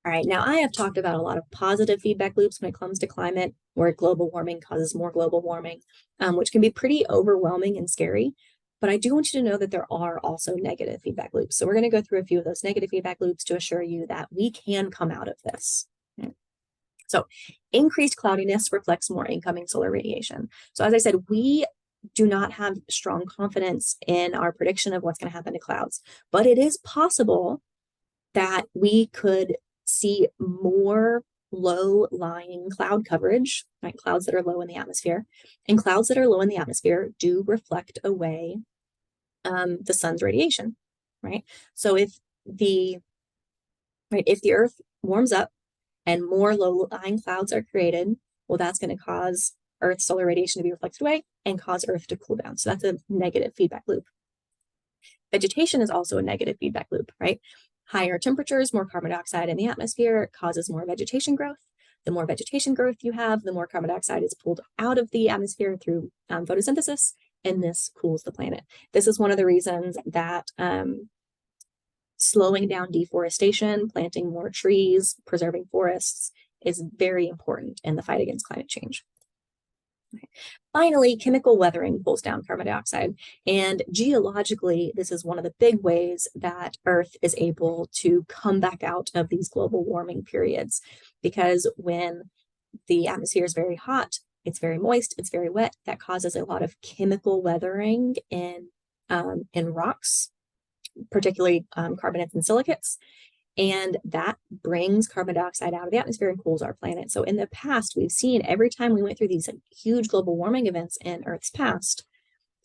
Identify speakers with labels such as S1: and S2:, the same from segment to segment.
S1: All right, now I have talked about a lot of positive feedback loops when it comes to climate, where global warming causes more global warming, which can be pretty overwhelming and scary. But I do want you to know that there are also negative feedback loops. So we're going to go through a few of those negative feedback loops to assure you that we can come out of this. Okay. So increased cloudiness reflects more incoming solar radiation. So as I said, we do not have strong confidence in our prediction of what's going to happen to clouds, but it is possible that we could see more low-lying cloud coverage, right? Clouds that are low in the atmosphere. And clouds that are low in the atmosphere do reflect away the sun's radiation, right? So if the Earth warms up and more low-lying clouds are created, well, that's going to cause Earth's solar radiation to be reflected away and cause Earth to cool down. So that's a negative feedback loop. Vegetation is also a negative feedback loop, right? Higher temperatures, more carbon dioxide in the atmosphere causes more vegetation growth. The more vegetation growth you have, the more carbon dioxide is pulled out of the atmosphere through photosynthesis, and this cools the planet. This is one of the reasons that slowing down deforestation, planting more trees, preserving forests is very important in the fight against climate change. Okay. Finally, chemical weathering pulls down carbon dioxide. And geologically, this is one of the big ways that Earth is able to come back out of these global warming periods. Because when the atmosphere is very hot, it's very moist, it's very wet, that causes a lot of chemical weathering in rocks, particularly carbonates and silicates. And that brings carbon dioxide out of the atmosphere and cools our planet. So in the past, we've seen every time we went through these huge global warming events in Earth's past,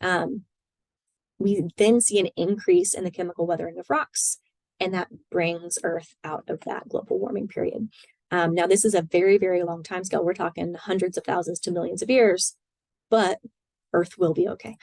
S1: we then see an increase in the chemical weathering of rocks, and that brings Earth out of that global warming period. Now, this is a very, very long time scale. We're talking hundreds of thousands to millions of years, but Earth will be okay.